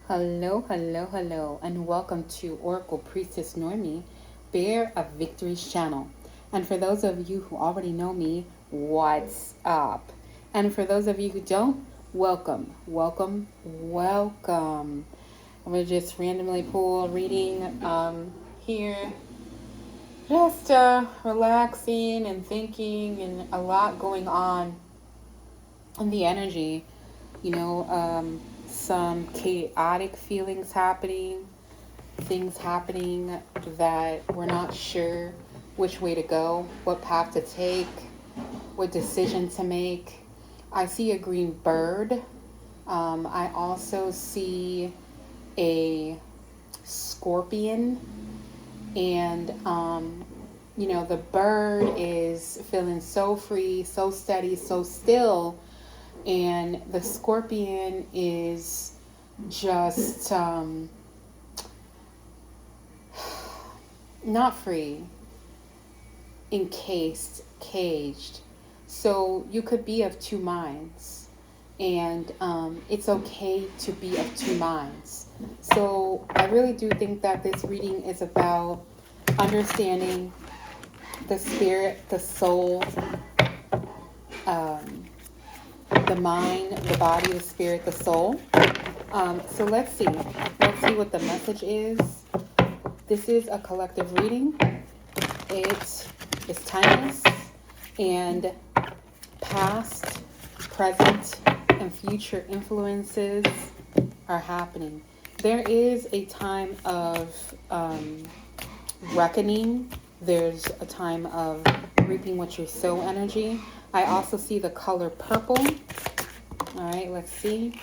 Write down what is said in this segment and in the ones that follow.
Hello, hello, hello, and welcome to Oracle Priestess Normie, Bear of Victory's channel. And for those of you who already know me, what's up? And for those of you who don't, welcome, welcome, welcome. I'm going to just randomly pull a reading here. Just relaxing and thinking and a lot going on in the energy, some chaotic feelings happening, things happening that we're not sure which way to go, what path to take, what decision to make. I see a green bird. I also see a scorpion, and the bird is feeling so free, so steady, so still, and the scorpion is just not free, encased, caged. So you could be of two minds, and it's okay to be of two minds. So I really do think that this reading is about understanding the spirit, the soul, the mind, the body, the spirit, the soul. So let's see. Let's see what the message is. This is a collective reading. It is timeless, and past, present, and future influences are happening. There is a time of reckoning. There's a time of reaping what you sow energy. I also see the color purple. All right, let's see.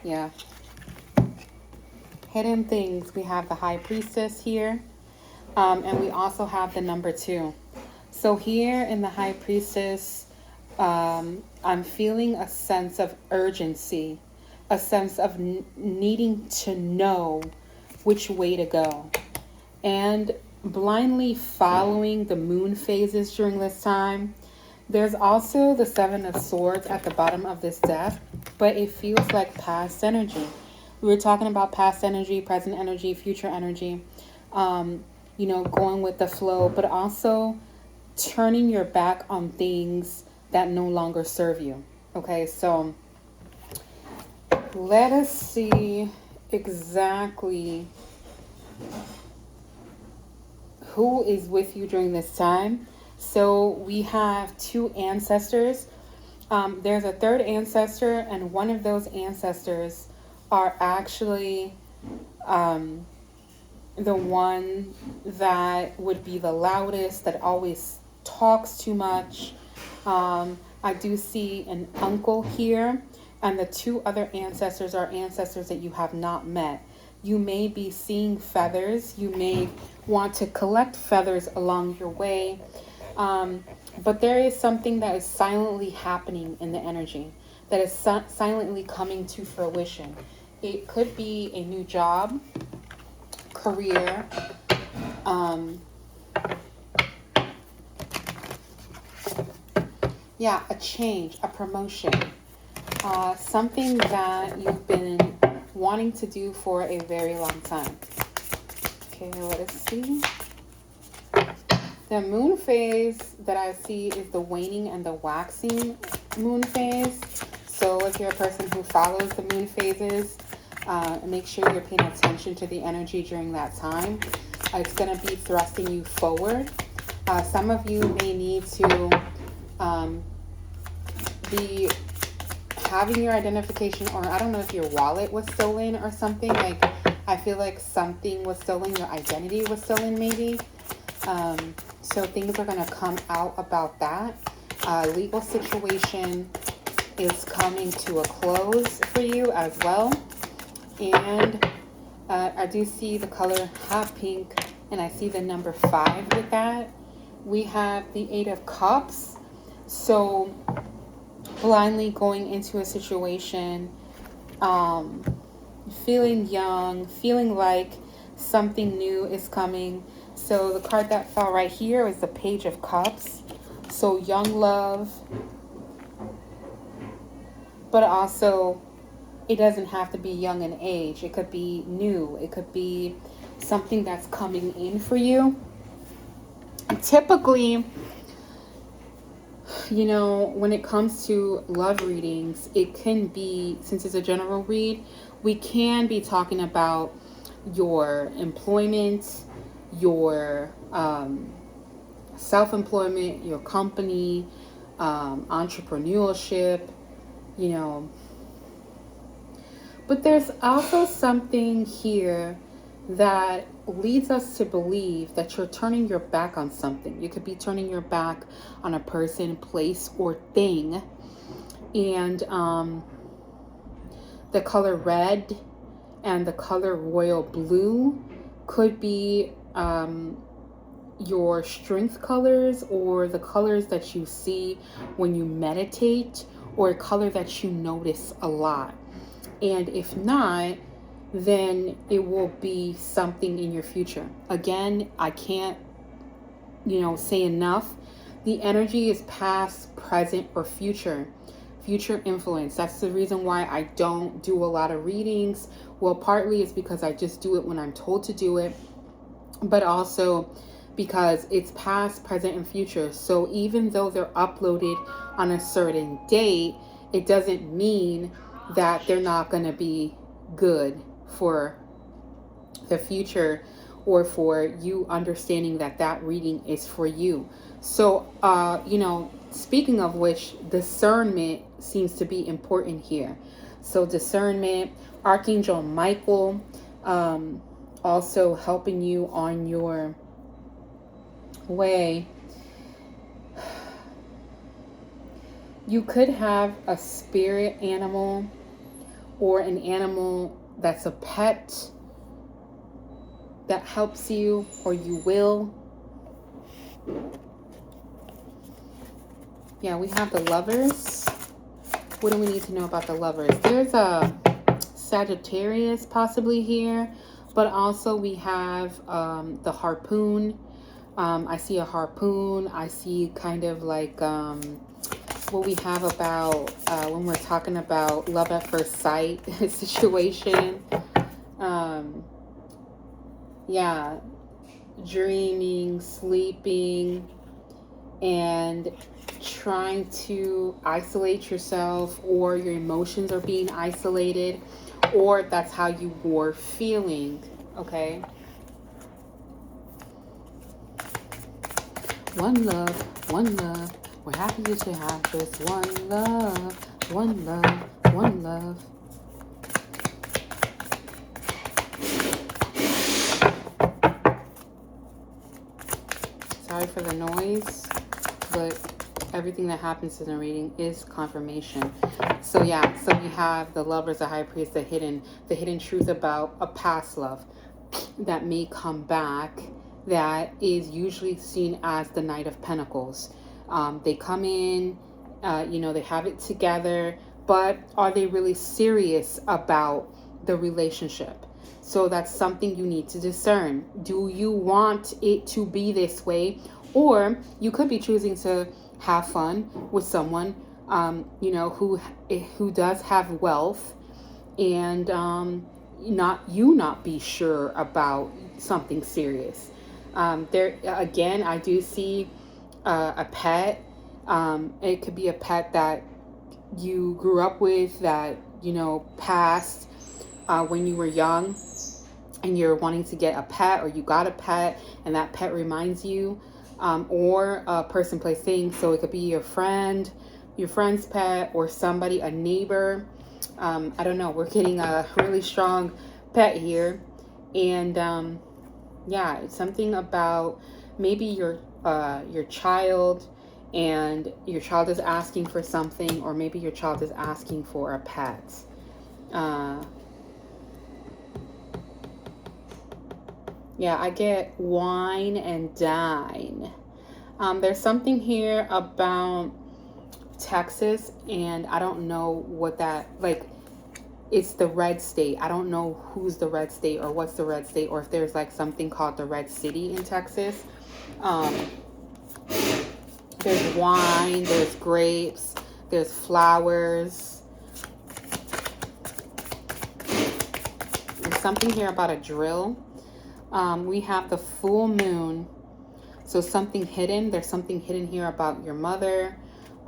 Yeah. Hidden things. We have the High Priestess here. And we also have the number 2. So here in the High Priestess, I'm feeling a sense of urgency, a sense of needing to know which way to go, and blindly following the moon phases during this time. There's also the 7 of Swords at the bottom of this deck, but it feels like past energy. We were talking about past energy, present energy, future energy, going with the flow, but also turning your back on things that no longer serve you. Okay, so let us see exactly who is with you during this time. So we have 2 ancestors. There's a 3rd ancestor, and one of those ancestors are actually the one that would be the loudest, that always talks too much. I do see an uncle here, and the 2 other ancestors are ancestors that you have not met. You may be seeing feathers. You may want to collect feathers along your way. But there is something that is silently happening in the energy, that is silently coming to fruition. It could be a new job, career, a change, a promotion, something that you've been wanting to do for a very long time. Okay, let us see. The moon phase that I see is the waning and the waxing moon phase. So if you're a person who follows the moon phases, make sure you're paying attention to the energy during that time. It's going to be thrusting you forward. Some of you may need to be having your identification, or I don't know if your wallet was stolen or something. Like, I feel like something was stolen, your identity was stolen maybe. So things are going to come out about that. Legal situation is coming to a close for you as well. And I do see the color hot pink, and I see the number 5 with that. We have the 8 of Cups. So blindly going into a situation, feeling young, feeling like something new is coming. So the card that fell right here is the Page of Cups. So young love, but also it doesn't have to be young in age. It could be new. It could be something that's coming in for you. Typically, you know, when it comes to love readings, it can be, since it's a general read, we can be talking about your employment, your self-employment, your company, entrepreneurship, you know. But there's also something here that leads us to believe that you're turning your back on something. You could be turning your back on a person, place, or thing. And the color red and the color royal blue could be your strength colors, or the colors that you see when you meditate, or a color that you notice a lot. And if not, then it will be something in your future. Again, I can't, say enough. The energy is past, present, or future. Future influence. That's the reason why I don't do a lot of readings. Well, partly it's because I just do it when I'm told to do it, but also because it's past, present, and future. So even though they're uploaded on a certain date, it doesn't mean that they're not going to be good for the future, or for you understanding that that reading is for you. So, speaking of which, discernment seems to be important here. So discernment, Archangel Michael, also helping you on your way. You could have a spirit animal, or an animal that's a pet that helps you, or you will. Yeah, we have the Lovers. What do we need to know about the Lovers? There's a Sagittarius possibly here, but also we have the Harpoon. I see a harpoon. I see kind of like what we have about when we're talking about love at first sight situation. Yeah, dreaming, sleeping, and trying to isolate yourself, or your emotions are being isolated, or that's how you were feeling, okay? One love, one love. We're happy to have just one love, one love, one love. Sorry for the noise, but everything that happens in the reading is confirmation. So yeah, so we have the Lovers, the High Priest, the hidden truth about a past love that may come back, that is usually seen as the Knight of Pentacles. They come in, they have it together, but are they really serious about the relationship? So that's something you need to discern. Do you want it to be this way? Or you could be choosing to have fun with someone, who does have wealth, and not be sure about something serious. There again, I do see a pet. It could be a pet that you grew up with, that passed when you were young, and you're wanting to get a pet, or you got a pet and that pet reminds you, or a person, place, thing. So it could be your friend's pet, or somebody, a neighbor. I don't know, we're getting a really strong pet here. And yeah, it's something about maybe your child, and your child is asking for something, or maybe your child is asking for a pet. Yeah, I get wine and dine. There's something here about Texas, and I don't know what that, like, it's the red state. I don't know who's the red state, or what's the red state, or if there's like something called the red city in Texas. There's wine, there's grapes, there's flowers. something here about a drill. We have the full moon. So something hidden. There's something hidden here about your mother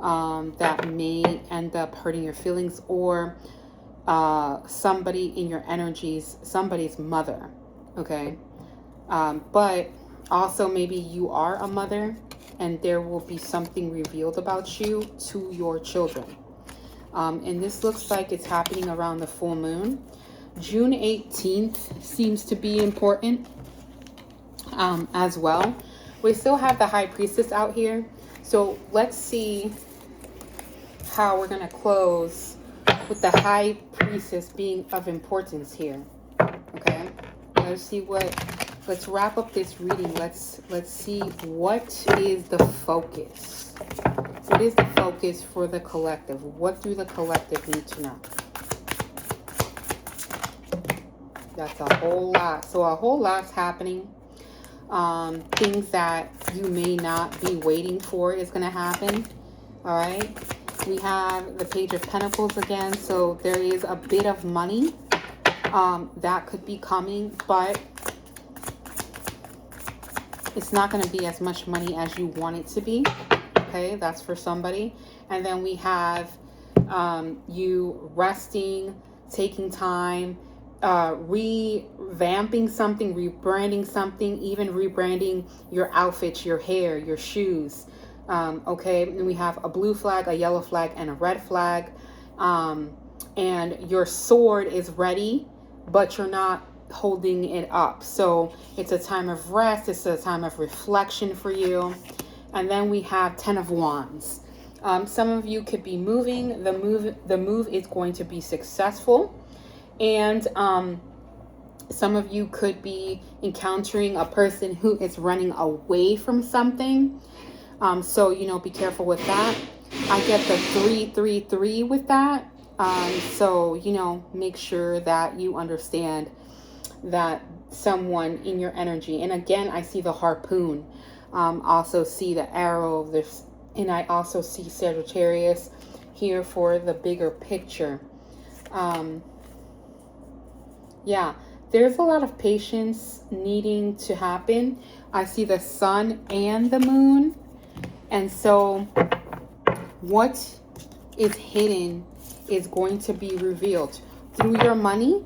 that may end up hurting your feelings, or somebody in your energies, somebody's mother. Okay. But also maybe you are a mother and there will be something revealed about you to your children. And this looks like it's happening around the full moon. June 18th seems to be important as well. We still have the High Priestess out here. So let's see how we're going to close with the High Priestess being of importance here. Okay. Let's see let's wrap up this reading. Let's see what is the focus. What is the focus for the collective? What do the collective need to know? That's a whole lot. So a whole lot's happening. Things that you may not be waiting for is going to happen. All right. We have the Page of Pentacles again. So there is a bit of money that could be coming, but it's not going to be as much money as you want it to be. Okay, that's for somebody. And then we have you resting, taking time, revamping something, rebranding something, even rebranding your outfits, your hair, your shoes. Okay, and we have a blue flag, a yellow flag, and a red flag. And your sword is ready, but you're not holding it up. So it's a time of rest. It's a time of reflection for you. And then we have 10 of Wands. Some of you could be moving. The move is going to be successful. And some of you could be encountering a person who is running away from something. So, you know, be careful with that. I get the 333 with that. So, you know, make sure that you understand that someone in your energy. And again, I see the harpoon. Also see the arrow of this. And I also see Sagittarius here for the bigger picture. Yeah, there's a lot of patience needing to happen. I see the sun and the moon. And so what is hidden is going to be revealed through your money,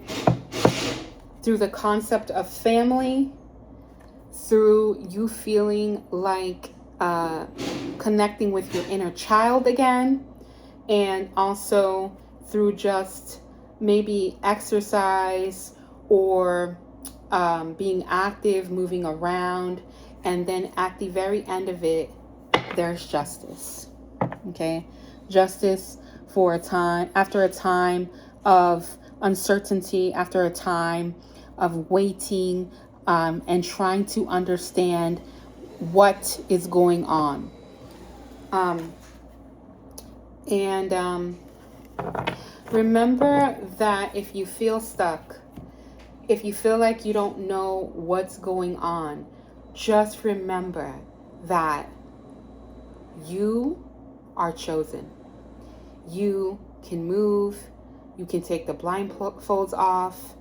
through the concept of family, through you feeling like connecting with your inner child again, and also through just maybe exercise or being active, moving around. And then at the very end of it, there's justice. Okay, justice for a time, after a time of uncertainty, after a time of waiting, and trying to understand what is going on. Remember that if you feel stuck, if you feel like you don't know what's going on, just remember that you are chosen. You can move. You can take the blindfolds off.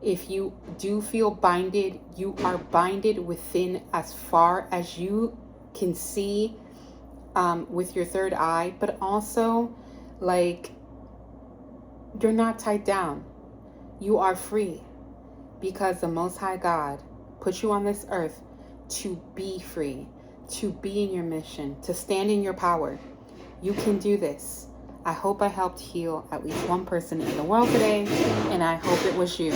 If you do feel binded, you are binded within as far as you can see with your third eye, but also like you're not tied down. You are free because the Most High God put you on this earth to be free, to be in your mission, to stand in your power. You can do this. I hope I helped heal at least one person in the world today, and I hope it was you.